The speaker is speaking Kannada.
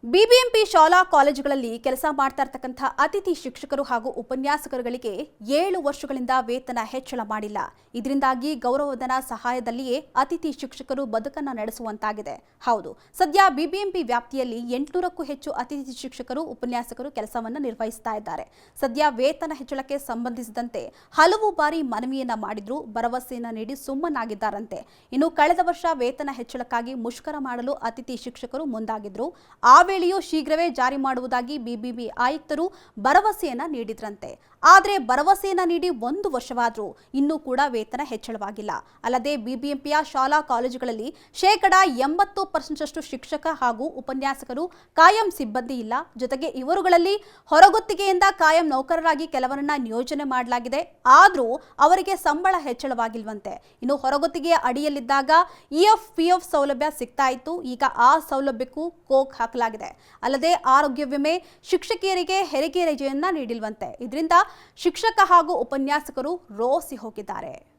ಬಿಬಿಎಂಪಿ ಶಾಲಾ ಕಾಲೇಜುಗಳಲ್ಲಿ ಕೆಲಸ ಮಾಡ್ತಾ ಇರತಕ್ಕಂಥ ಅತಿಥಿ ಶಿಕ್ಷಕರು ಹಾಗೂ ಉಪನ್ಯಾಸಕರುಗಳಿಗೆ 7 ವರ್ಷಗಳಿಂದ ವೇತನ ಹೆಚ್ಚಳ ಮಾಡಿಲ್ಲ. ಇದರಿಂದಾಗಿ ಗೌರವಧನ ಸಹಾಯದಲ್ಲಿಯೇ ಅತಿಥಿ ಶಿಕ್ಷಕರು ಬದುಕನ್ನು ನಡೆಸುವಂತಾಗಿದೆ. ಹೌದು, ಸದ್ಯ ಬಿಬಿಎಂಪಿ ವ್ಯಾಪ್ತಿಯಲ್ಲಿ 800ಕ್ಕೂ ಹೆಚ್ಚು ಅತಿಥಿ ಶಿಕ್ಷಕರು ಉಪನ್ಯಾಸಕರು ಕೆಲಸವನ್ನು ನಿರ್ವಹಿಸ್ತಾ ಇದ್ದಾರೆ. ಸದ್ಯ ವೇತನ ಹೆಚ್ಚಳಕ್ಕೆ ಸಂಬಂಧಿಸಿದಂತೆ ಹಲವು ಬಾರಿ ಮನವಿಯನ್ನ ಮಾಡಿದ್ರು, ಭರವಸೆಯನ್ನ ನೀಡಿ ಸುಮ್ಮನಾಗಿದ್ದಾರಂತೆ. ಇನ್ನು ಕಳೆದ ವರ್ಷ ವೇತನ ಹೆಚ್ಚಳಕ್ಕಾಗಿ ಮುಷ್ಕರ ಮಾಡಲು ಅತಿಥಿ ಶಿಕ್ಷಕರು ಮುಂದಾಗಿದ್ರು. ಆ ವೇಳೆಯೂ ಶೀಘ್ರವೇ ಜಾರಿ ಮಾಡುವುದಾಗಿ ಬಿಬಿಎಂಪಿ ಆಯುಕ್ತರು ಭರವಸೆಯನ್ನ ನೀಡಿದ್ರಂತೆ. ಆದರೆ ಭರವಸೆಯನ್ನ ನೀಡಿ 1 ವರ್ಷವಾದರೂ ಇನ್ನೂ ಕೂಡ ವೇತನ ಹೆಚ್ಚಳವಾಗಿಲ್ಲ. ಅಲ್ಲದೆ ಬಿಬಿಎಂಪಿಯ ಶಾಲಾ ಕಾಲೇಜುಗಳಲ್ಲಿ 80% ಶಿಕ್ಷಕ ಹಾಗೂ ಉಪನ್ಯಾಸಕರು ಕಾಯಂ ಸಿಬ್ಬಂದಿ ಇಲ್ಲ. ಜೊತೆಗೆ ಇವರುಗಳಲ್ಲಿ ಹೊರಗುತ್ತಿಗೆಯಿಂದ ಕಾಯಂ ನೌಕರರಾಗಿ ಕೆಲವರನ್ನ ನಿಯೋಜನೆ ಮಾಡಲಾಗಿದೆ. ಆದರೂ ಅವರಿಗೆ ಸಂಬಳ ಹೆಚ್ಚಳವಾಗಿಲ್ವಂತೆ. ಇನ್ನು ಹೊರಗುತ್ತಿಗೆಯ ಅಡಿಯಲ್ಲಿದ್ದಾಗ ಇಎಫ್ ಸೌಲಭ್ಯ ಸಿಗ್ತಾ ಇತ್ತು. ಈಗ ಆ ಸೌಲಭ್ಯಕ್ಕೂ ಕೋಕ್ ಹಾಕಲಾಗಿದೆ. ಅಲ್ಲದೆ ಆರೋಗ್ಯ ವಿಮೆ, ಶಿಕ್ಷಕಿಯರಿಗೆ ಹೆರಿಗೆ ರಜೆಯನ್ನ ನೀಡಿಲ್ವಂತೆ. ಇದರಿಂದ ಶಿಕ್ಷಕ ಹಾಗೂ ಉಪನ್ಯಾಸಕರು ರೋಸಿ ಹೋಗಿದ್ದಾರೆ.